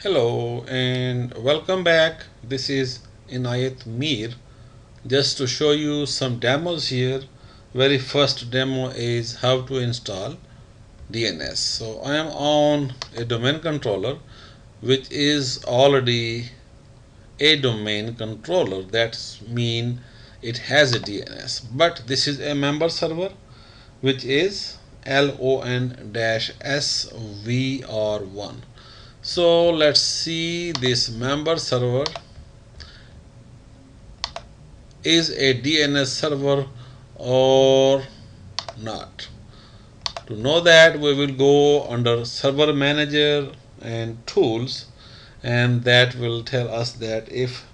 Hello and welcome back. This is Enayat Meer. Just to show you some demos here. Very first demo is how to install DNS. So I am on a domain controller which is already a domain controller. That means it has a DNS. But this is a member server which is LON-SVR1. So let's see this member server is a DNS server or not. To know that, we will go under server manager and tools, and that will tell us that if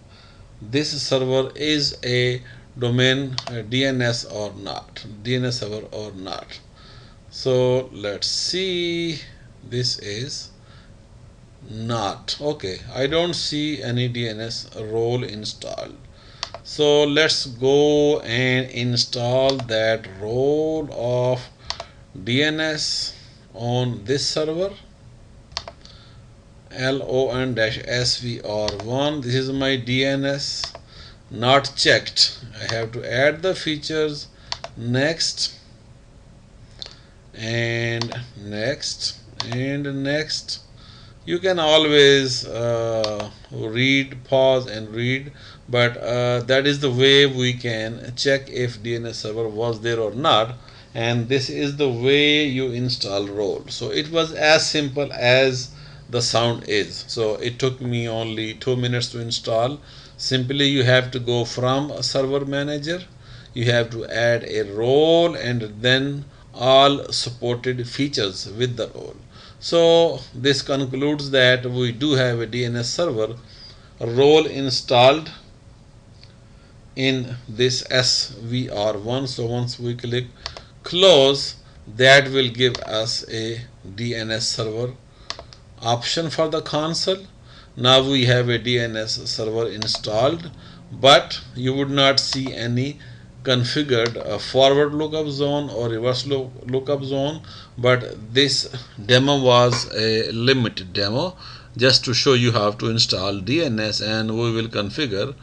this server is a domain DNS or not, DNS server or not. So let's see, this is not okay. I don't see any DNS role installed. So let's go and install that role of DNS on this server LON-SVR1. This is my DNS, not checked. I have to add the features. Next and next and next. You can always read, pause and read, but that is the way we can check if DNS server was there or not, and this is the way you install role. So it was as simple as the sound is. So it took me only 2 minutes to install. Simply you have to go from a server manager, you have to add a role and then all supported features with the role. So this concludes that we do have a DNS server role installed in this SVR1. So once we click close, that will give us a DNS server option for the console. Now we have a DNS server installed, but you would not see any configured forward lookup zone or reverse lookup zone, but this demo was a limited demo just to show you how to install DNS, and we will configure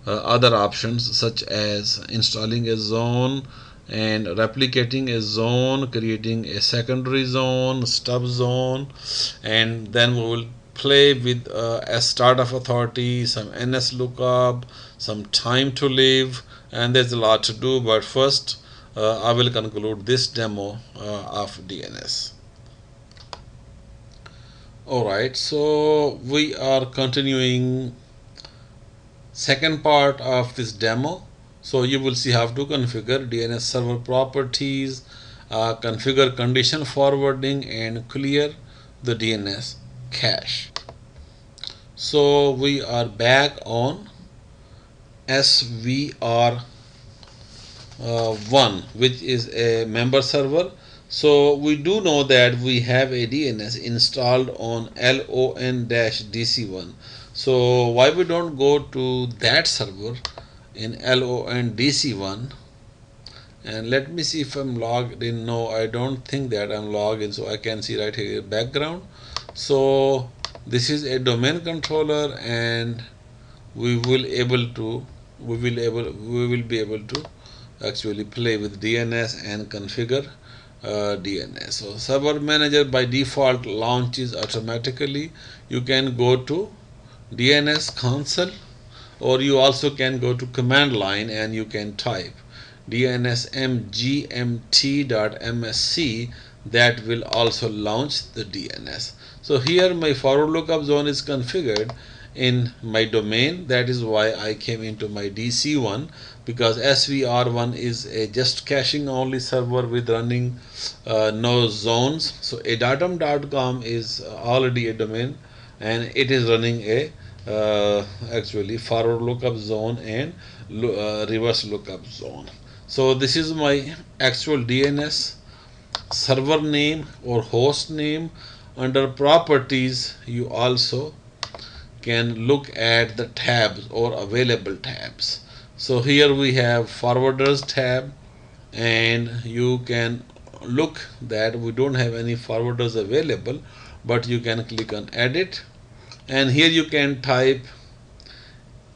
other options such as installing a zone and replicating a zone, creating a secondary zone, stub zone, and then we will play with a start of authority, some nslookup, some time to live, and there's a lot to do. But first I will conclude this demo of DNS. Alright, so we are continuing second part of this demo. So you will see how to configure DNS server properties, configure condition forwarding, and clear the DNS cache. So we are back on SVR1, which is a member server. So we do know that we have a DNS installed on LON-DC1. So why we don't go to that server in LON-DC1, and let me see if I'm logged in. No, I don't think that I'm logged in, so I can see right here background. So this is a domain controller, and we will be able to actually play with DNS and configure DNS. So server manager by default launches automatically. You can go to DNS console, or you also can go to command line and you can type dnsmgmt.msc. That will also launch the DNS. So here my forward lookup zone is configured in my domain. That is why I came into my DC1, because SVR1 is a just caching only server with running no zones. So adatum.com is already a domain, and it is running a actually forward lookup zone and reverse lookup zone. So this is my actual DNS server name or host name. Under properties, you also can look at the tabs or available tabs. So here we have forwarders tab, and you can look that we don't have any forwarders available, but you can click on edit and here you can type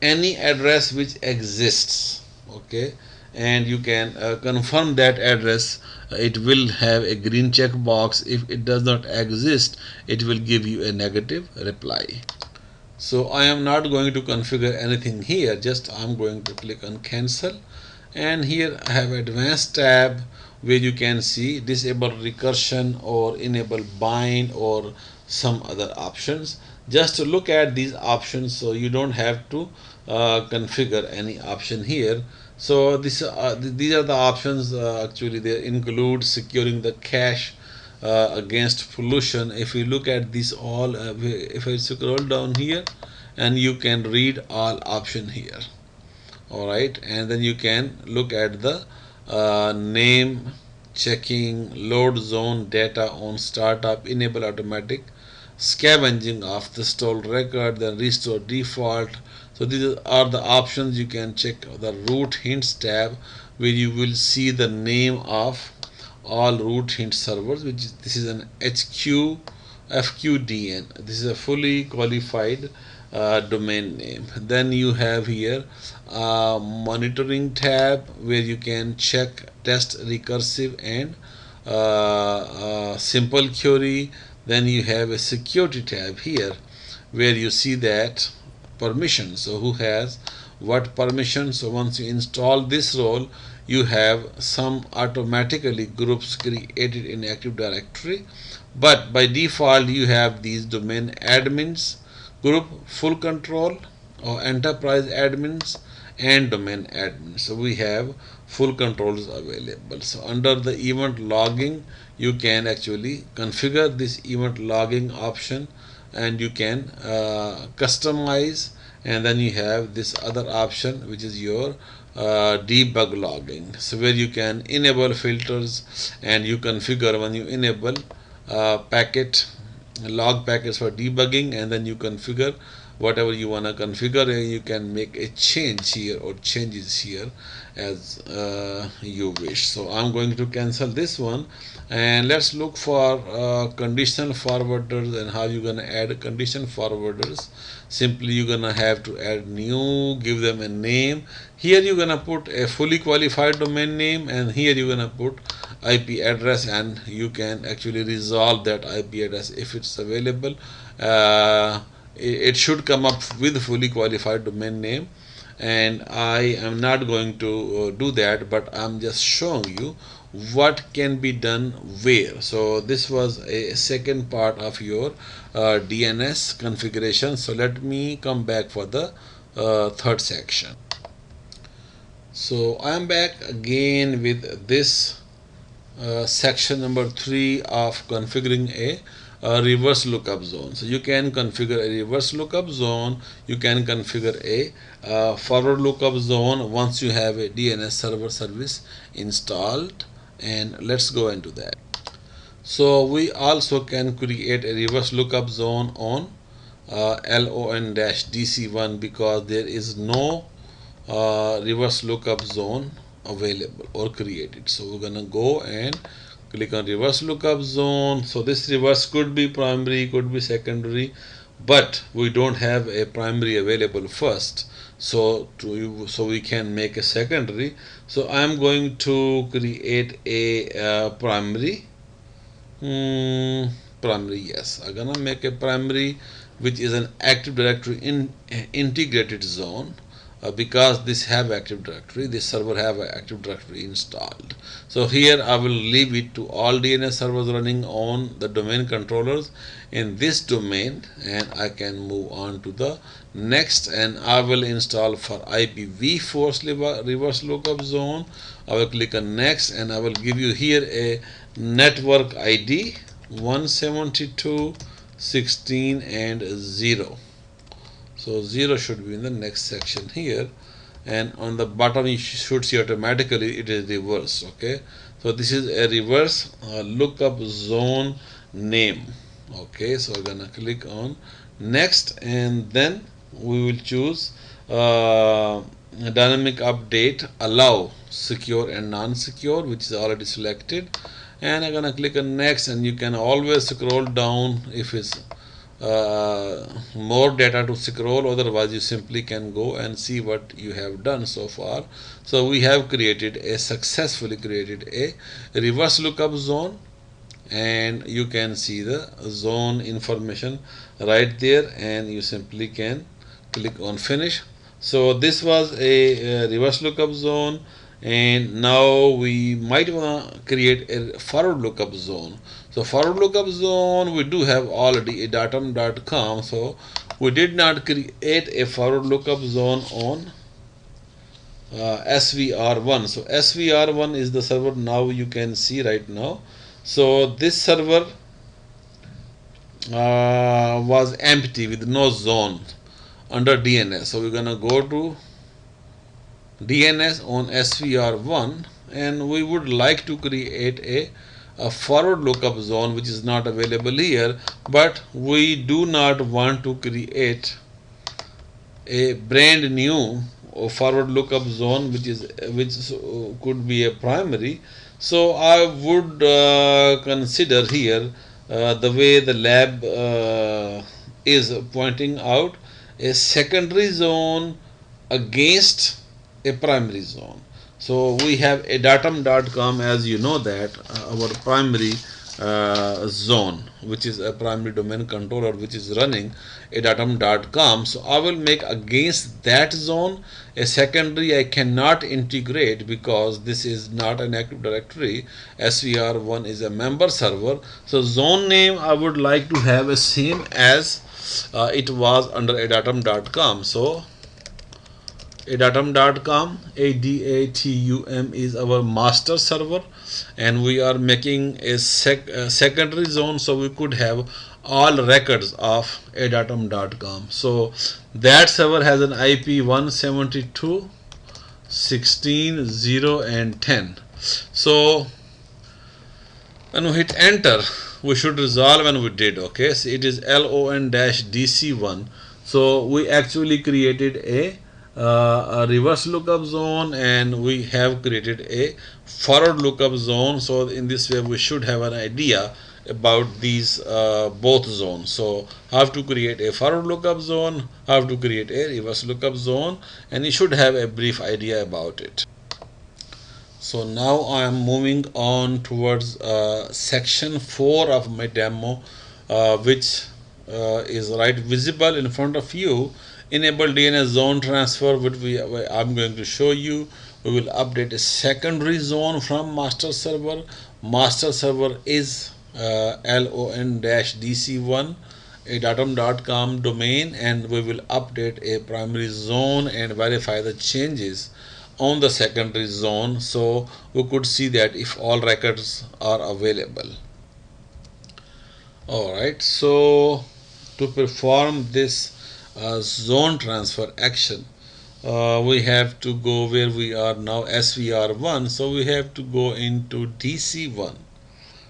any address which exists. Okay, and you can confirm that address. It will have a green check box. If it does not exist, it will give you a negative reply. So I am not going to configure anything here, just I'm going to click on cancel, and here I have advanced tab where you can see disable recursion or enable bind or some other options. Just to look at these options, so you don't have to configure any option here. So these are the options. Actually they include securing the cache against pollution. If you look at this all, if I scroll down here, and you can read all option here. All right, and then you can look at the name checking, load zone data on startup, enable automatic scavenging of the stored record, then restore default. So these are the options. You can check the root hints tab where you will see the name of all root hint servers, which is, this is an HQ FQDN. This is a fully qualified domain name. Then you have here monitoring tab where you can check test recursive and simple query. Then you have a security tab here where you see that permission. So who has what permission? So once you install this role, you have some automatically groups created in Active Directory, but by default you have these domain admins group, full control, or enterprise admins, and domain admins. So we have full controls available. So under the event logging, you can actually configure this event logging option, and you can customize, and then you have this other option which is your debug logging. So where you can enable filters, and you configure when you enable packet log packets for debugging, and then you configure whatever you want to configure, and you can make a change here or changes here as you wish. So I'm going to cancel this one, and let's look for conditional forwarders and how you're going to add condition forwarders. Simply you're going to have to add new, give them a name. Here you're going to put a fully qualified domain name, and here you're going to put IP address, and you can actually resolve that IP address if it's available. It should come up with fully qualified domain name, and I am not going to do that, but I'm just showing you what can be done where. So this was a second part of your DNS configuration. So let me come back for the third section. So I am back again with this section number 3 of configuring a reverse lookup zone. So you can configure a reverse lookup zone, you can configure a forward lookup zone once you have a DNS server service installed, and let's go into that. So we also can create a reverse lookup zone on LON-DC1 because there is no reverse lookup zone available or created. So we're gonna go and click on reverse lookup zone. So this reverse could be primary, could be secondary, but we don't have a primary available first. So we can make a secondary. So I'm going to create a primary. Primary, yes, I'm gonna make a primary which is an Active Directory integrated zone. Because this have Active Directory, this server have Active Directory installed. So here I will leave it to all DNS servers running on the domain controllers in this domain, and I can move on to the next, and I will install for IPv4 reverse lookup zone. I will click on next, and I will give you here a network ID 172.16 and 0. So 0 should be in the next section here, and on the bottom you should see automatically it is reverse. Okay, so this is a reverse lookup zone name. Okay, so we're gonna click on next, and then we will choose dynamic update, allow secure and non-secure, which is already selected, and I'm gonna click on next, and you can always scroll down if it's more data to scroll, otherwise you simply can go and see what you have done so far. So we have successfully created a reverse lookup zone, and you can see the zone information right there, and you simply can click on finish. So this was a reverse lookup zone, and now we might want to create a forward lookup zone. So forward lookup zone, we do have already a datum.com, so we did not create a forward lookup zone on SVR1. So SVR1 is the server now you can see right now. So this server was empty with no zone under DNS. So we're gonna go to DNS on SVR1, and we would like to create a forward lookup zone which is not available here, but we do not want to create a brand new forward lookup zone which could be a primary. So I would consider here the way the lab is pointing out, a secondary zone against a primary zone. So we have a datum.com, as you know that our primary zone, which is a primary domain controller which is running a datum.com. So I will make against that zone a secondary. I cannot integrate because this is not an active directory. SVR1 is a member server. So zone name I would like to have a same as it was under a datum.com. So adatum.com, ADATUM is our master server, and we are making a secondary zone, so we could have all records of adatum.com. So that server has an IP 172.16.0 and 10. So when we hit enter, we should resolve, and we did. Okay, so it is LON-DC1. So we actually created a reverse lookup zone, and we have created a forward lookup zone. So in this way we should have an idea about these both zones. So how to create a forward lookup zone, how to create a reverse lookup zone, and you should have a brief idea about it. So now I am moving on towards section 4 of my demo, which is right visible in front of you. Enable DNS zone transfer, which I'm going to show you. We will update a secondary zone from master server. Master server is LON-DC1, a datum.com domain, and we will update a primary zone and verify the changes on the secondary zone, so we could see that if all records are available. Alright, so to perform this zone transfer action, we have to go where we are now, SVR1. So we have to go into DC1.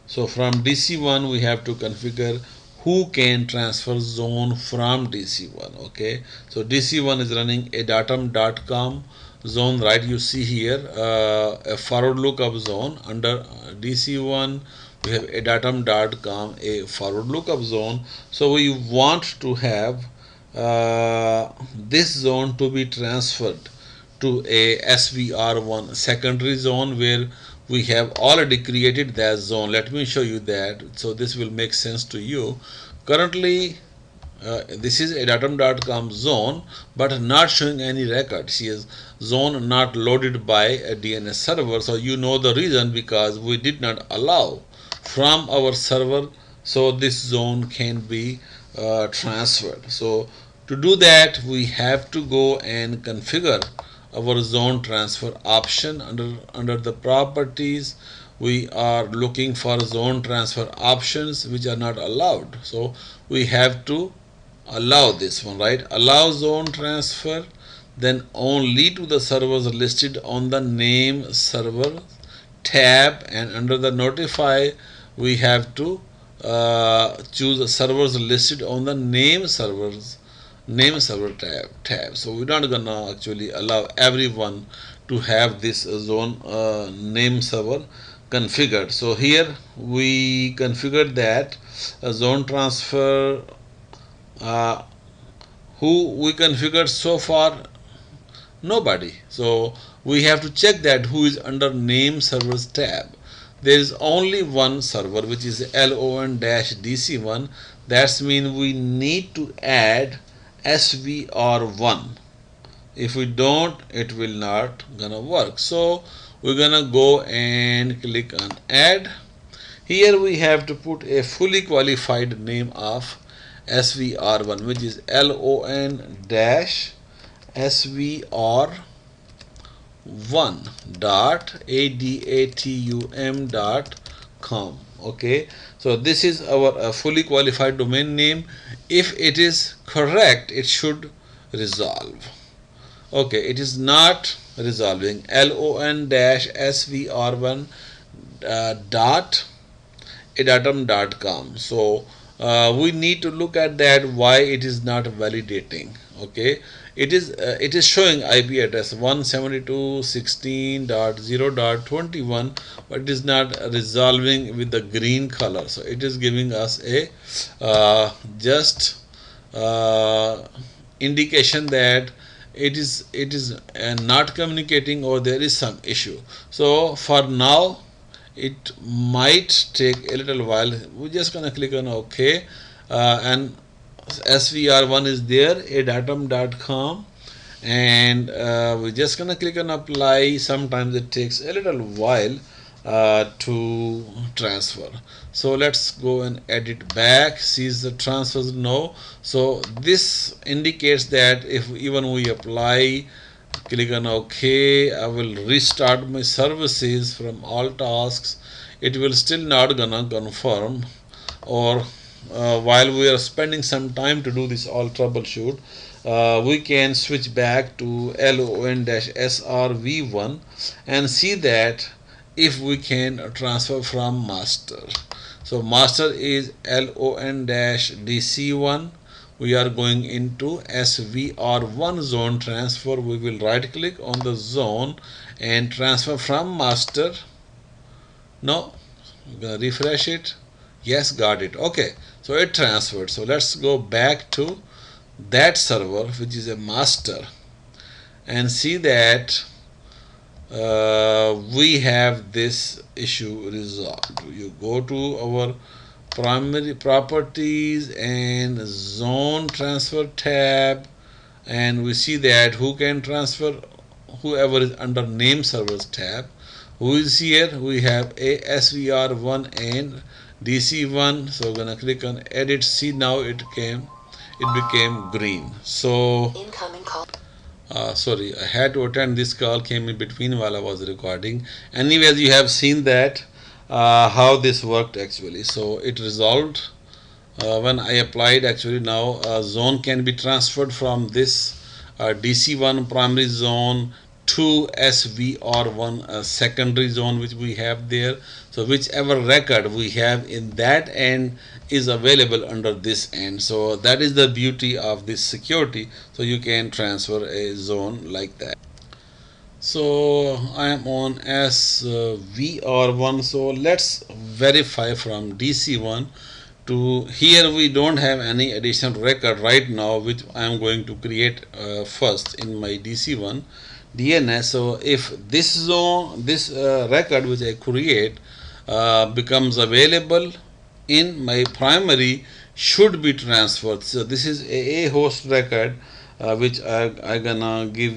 So from DC1 we have to configure who can transfer zone from DC1. Okay, so DC1 is running a datum.com zone, right? You see here a forward lookup zone under DC1. We have a datum.com, a forward lookup zone. So we want to have this zone to be transferred to a SVR1 secondary zone, where we have already created that zone. Let me show you that, so this will make sense to you. Currently this is a datum.com zone, but not showing any record. See, is zone not loaded by a DNS server. So you know the reason, because we did not allow from our server so this zone can be transferred. So to do that, we have to go and configure our zone transfer option. Under the properties, we are looking for zone transfer options which are not allowed. So we have to allow this one, right? Allow zone transfer, then only to the servers listed on the name server tab, and under the notify we have to choose the servers listed on the name server tab. So we're not gonna actually allow everyone to have this zone name server configured. So here we configured that zone transfer uh, who we configured so far? Nobody. So we have to check that who is under name servers tab. There is only one server, which is lon-dc1. That's mean we need to add svr1. If we don't, it will not gonna work. So we're gonna go and click on add. Here we have to put a fully qualified name of svr1, which is lon-svr1.adatum.com. Okay, so this is our fully qualified domain name. If it is correct, it should resolve. Okay, it is not resolving. lon-svr1 dot adatum.com. So we need to look at that why it is not validating. Okay, it is showing IP address 172.16.0.21, but it is not resolving with the green color. So it is giving us a just indication that it is not communicating, or there is some issue. So for now it might take a little while. We're just gonna click on OK, and svr1 is there, adatum.com, and we're just gonna click on apply. Sometimes it takes a little while to transfer. So let's go and edit back, sees the transfers. No. So this indicates that if even we apply, click on OK, I will restart my services from all tasks, it will still not gonna confirm. Or while we are spending some time to do this all troubleshoot, we can switch back to lon-srv1 and see that if we can transfer from master. So master is lon-dc1. We are going into svr1 zone transfer. We will right click on the zone and transfer from master. No, I'm gonna refresh it. Yes, got it. Okay, so it transferred. So let's go back to that server, which is a master, and see that we have this issue resolved. You go to our primary properties and zone transfer tab, and we see that who can transfer, whoever is under name servers tab. Who is here? We have a svr1 and dc1. So we're gonna click on edit. See, now it became green. So incoming call. Sorry, I had to attend this call, came in between while I was recording. Anyways, you have seen that how this worked actually. So it resolved when I applied. Actually now zone can be transferred from this DC1 primary zone to SVR1 secondary zone, which we have there. So whichever record we have in that end is available under this end. So that is the beauty of this security. So you can transfer a zone like that. So I am on SVR1. So let's verify from DC1 to here. We don't have any additional record right now, which I am going to create first in my DC1 DNS. So if this zone, this record which I create becomes available in my primary, should be transferred. So this is a host record which I gonna give.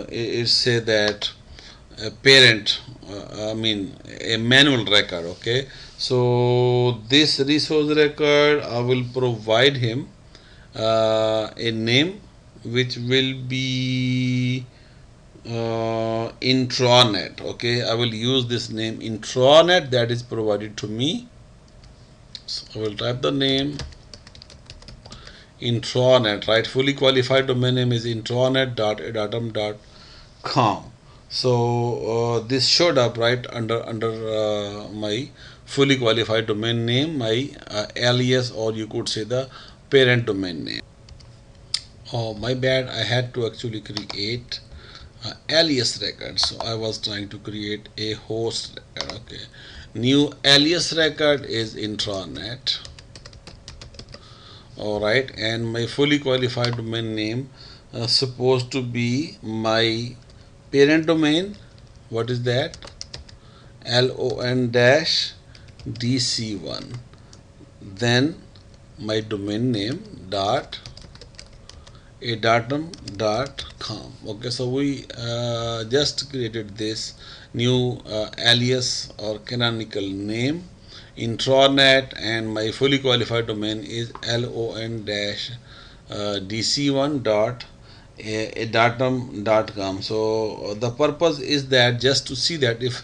It say that a parent, I mean a manual record. Okay, so this resource record, I will provide him a name which will be intranet. Okay, I will use this name intranet that is provided to me. So I will type the name intranet, right? Fully qualified domain name is intranet.adatum.com. So this showed up right under my fully qualified domain name, my alias, or you could say the parent domain name. Oh, my bad, I had to actually create alias record. So I was trying to create a host record. Okay, new alias record is intranet. Alright, and my fully qualified domain name supposed to be my parent domain. What is that? LON dash DC1. Then my domain name dot adatum.com. Okay, so we just created this new alias or canonical name intranet, and my fully qualified domain is lon-dc1 dot adatum.com. So the purpose is that just to see that if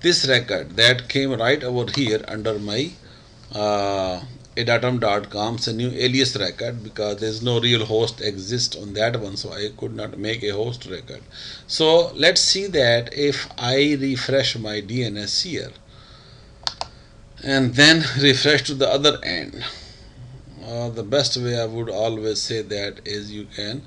this record that came right over here under my uh, adatum.com, it's a new alias record because there's no real host exist on that one, so I could not make a host record. So let's see that if I refresh my DNS here and then refresh to the other end. The best way I would always say that is you can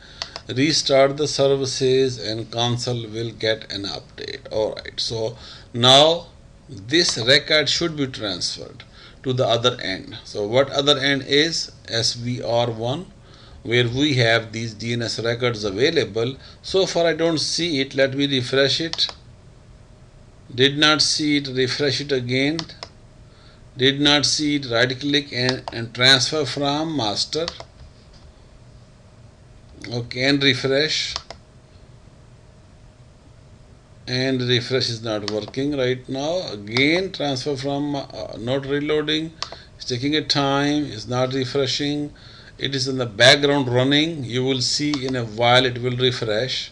restart the services and console will get an update. Alright, so now this record should be transferred to the other end. So what other end is? SVR1, where we have these DNS records available. So far I don't see it. Let me refresh it. Did not see it. Refresh it again. Did not see it. Right click and transfer from master. Okay, and refresh. And refresh is not working right now. Again transfer from not reloading. It's taking a time. It's not refreshing. It is in the background running. You will see in a while it will refresh,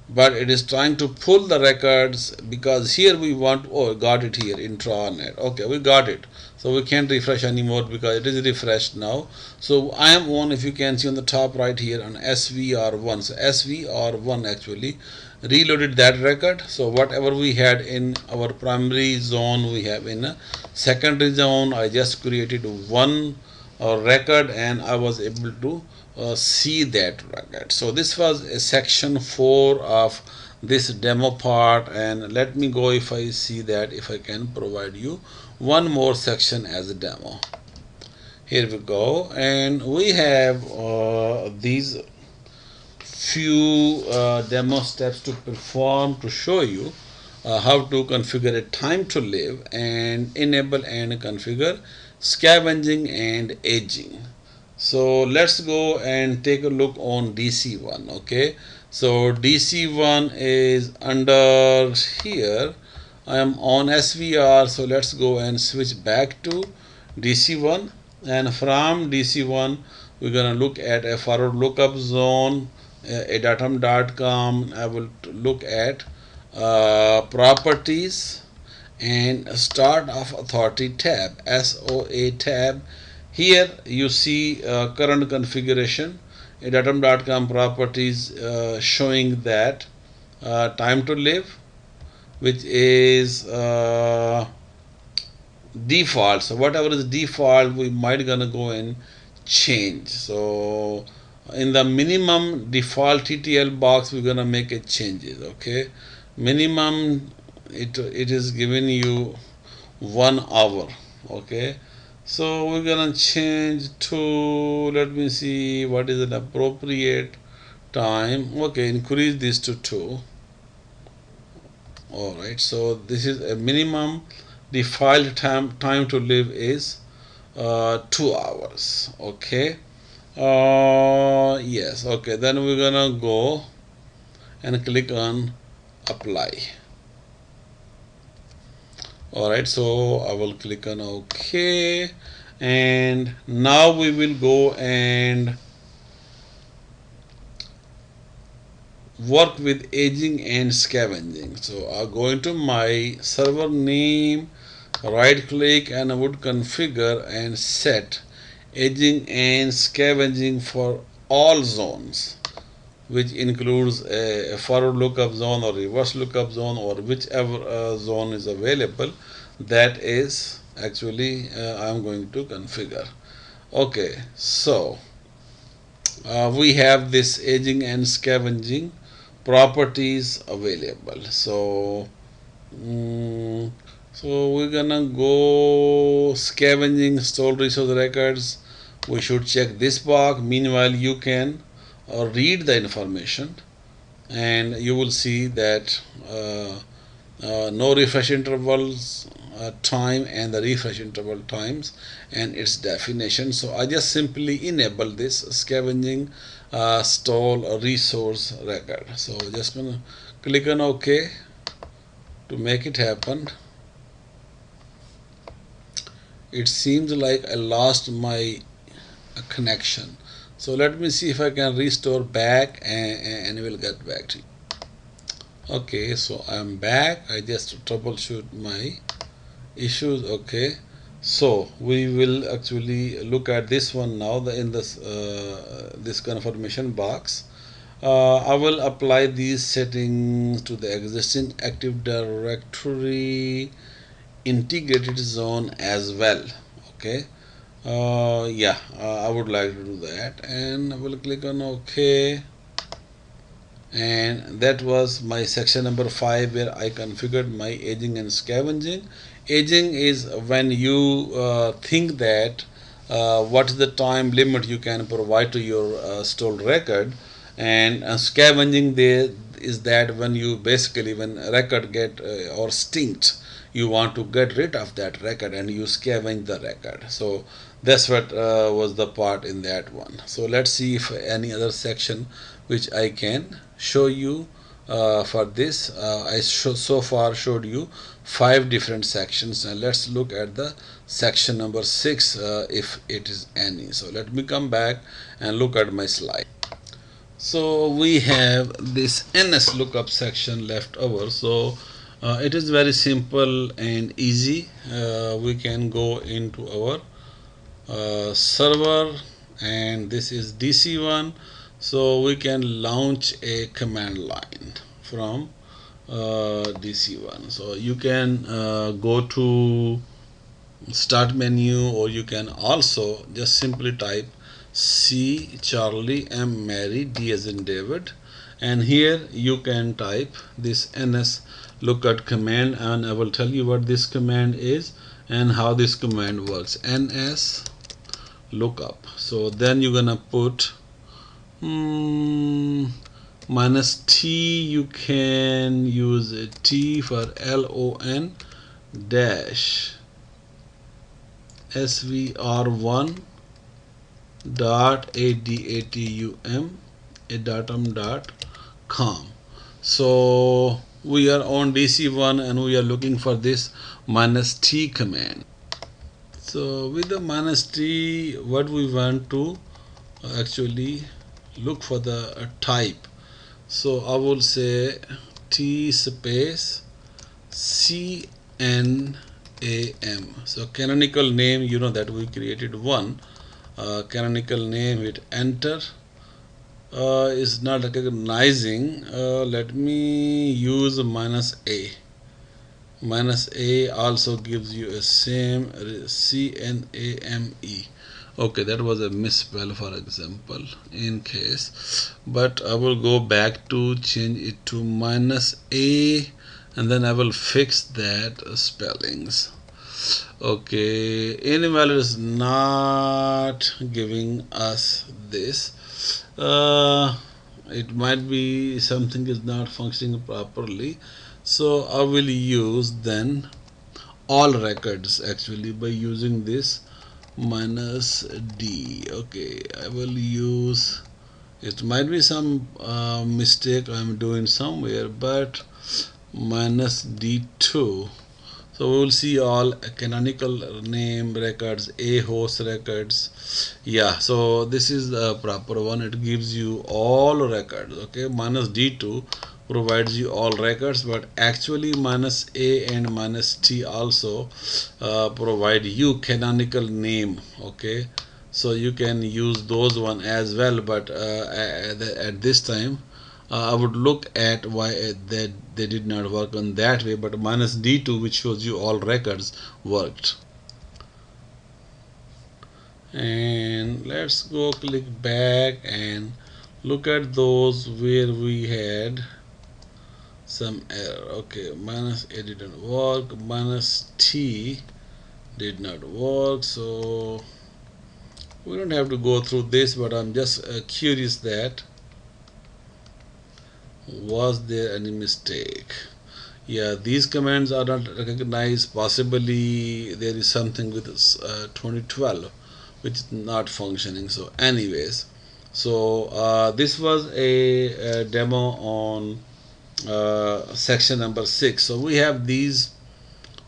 but it is trying to pull the records because here we want, oh, got it here, intranet. Okay, we got it. So we can't refresh anymore because it is refreshed now. So I am on, if you can see on the top right here, on SVR1. So SVR1 actually reloaded that record. So whatever we had in our primary zone, we have in a secondary zone. I just created one record and I was able to see that record. So this was a section 4 of this demo part, and let me go if I see that if I can provide you one more section as a demo. Here we go, and we have these few demo steps to perform to show you how to configure a time to live and enable and configure scavenging and aging. So let's go and take a look on DC1. Okay, so DC1 is under here. I am on SVR, so let's go and switch back to DC1, and from DC1 we're gonna look at a forward lookup zone, adatum.com. I will look at properties and start of authority tab, SOA tab. Here you see current configuration, adatum.com properties showing that time to live, which is default. So whatever is default, we might gonna go and change. So in the minimum default TTL box, we're gonna make a changes. Okay, minimum it is giving you 1 hour. Okay, so we're gonna change to, let me see what is an appropriate time. Okay, increase this to 2. Alright, so this is a minimum default time to live is 2 hours. Okay, yes. Okay, then we're gonna go and click on apply. Alright, so I will click on OK, and now we will go and work with aging and scavenging. So I'll go into my server name, right click, and I would configure and set aging and scavenging for all zones, which includes a forward lookup zone or reverse lookup zone or whichever zone is available. That is actually I'm going to configure. Okay, so we have this aging and scavenging properties available. So so we're gonna go scavenging stored resource records we should check this box. Meanwhile, you can read the information, and you will see that no refresh intervals time and the refresh interval times and its definition. So I just simply enable this scavenging stall resource record. So just gonna click on OK to make it happen. It seems like I lost my connection. So let me see if I can restore back, and we'll get back to you. Okay, so I'm back. I just troubleshoot my issues. Okay, so we will actually look at this one now. In this confirmation box, I will apply these settings to the existing Active Directory integrated zone as well. Okay, yeah, I would like to do that, and I will click on OK. And that was my section number 5, where I configured my aging and scavenging. Aging is when you think that what is the time limit you can provide to your stored record, and scavenging there is that when you basically, when a record get or stinked, you want to get rid of that record and you scavenge the record. So that's what was the part in that one. So let's see if any other section which I can show you for this. I so far showed you 5 different sections, and let's look at the section number 6 if it is any. So let me come back and look at my slide. So we have this nslookup section left over. So it is very simple and easy. We can go into our server, and this is DC1. So we can launch a command line from DC1. So you can go to start menu, or you can also just simply type C Charlie M Mary D as in David, and here you can type this ns lookup command, and I will tell you what this command is and how this command works. Ns lookup. So then you're gonna put -T. You can use a T for LON dash svr1 dot adatum.com. So we are on DC1 and we are looking for this -T command. So with the -T, what we want to actually look for the type. So I will say T space CNAM. So canonical name, you know that we created one. Canonical name, hit enter. Is not recognizing. Let me use -A. -A also gives you a same CNAME. Okay, that was a misspell, for example, in case, but I will go back to change it to -A, and then I will fix that spellings. Okay, invalid is not giving us this. It might be something is not functioning properly, so I will use then all records actually by using this -D. Okay, I will use, it might be some mistake I'm doing somewhere, but -D2. So we will see all canonical name records, a host records. Yeah, so this is the proper one. It gives you all records. Okay, -D2 provides you all records, but actually -A and -T also provide you canonical name. Okay, so you can use those one as well, but at this time I would look at why they did not work on that way, but -D2, which shows you all records, worked. And let's go click back and look at those where we had some error. Okay, -A didn't work, -T did not work, so We don't have to go through this, but I'm just curious that was there any mistake. Yeah, these commands are not recognized. Possibly there is something with 2012 which is not functioning. So anyways, so this was a demo on section number 6. So we have these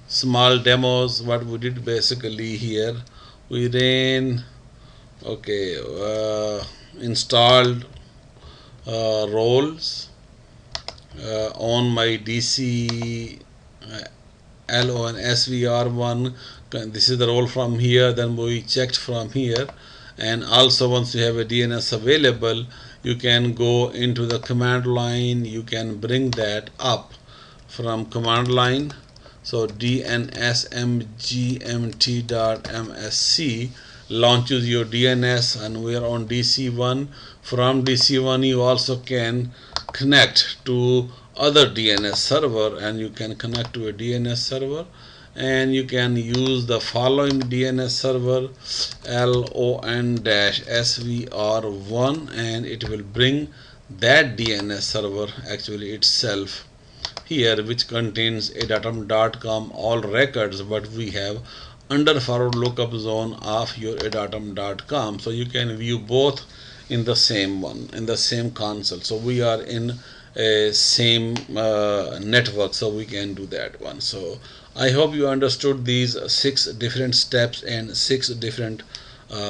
small demos. What we did basically here, we ran, okay, installed roles on my DC LO and SVR1. This is the role from here. Then we checked from here, and also once you have a DNS available, you can go into the command line. You can bring that up from command line. So dnsmgmt.msc launches your DNS, and we are on DC1. From DC1 you also can connect to other DNS server, and you can connect to a DNS server, and you can use the following DNS server lon-svr1, and it will bring that DNS server actually itself here, which contains adatum.com all records, but we have under forward lookup zone of your adatum.com, so you can view both in the same one, in the same console. So we are in a same network, so we can do that one. So I hope you understood these 6 different steps and 6 different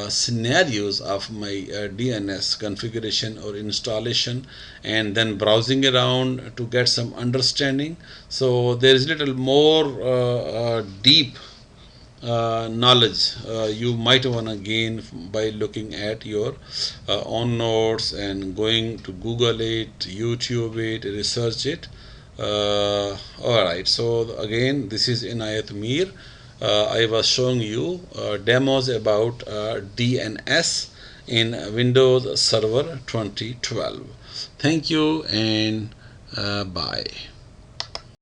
scenarios of my DNS configuration or installation, and then browsing around to get some understanding. So there is little more deep knowledge you might want to gain by looking at your own notes and going to Google it, YouTube it, research it. Alright, so again, this is Enayat Meer. I was showing you demos about DNS in Windows Server 2012. Thank you, and bye.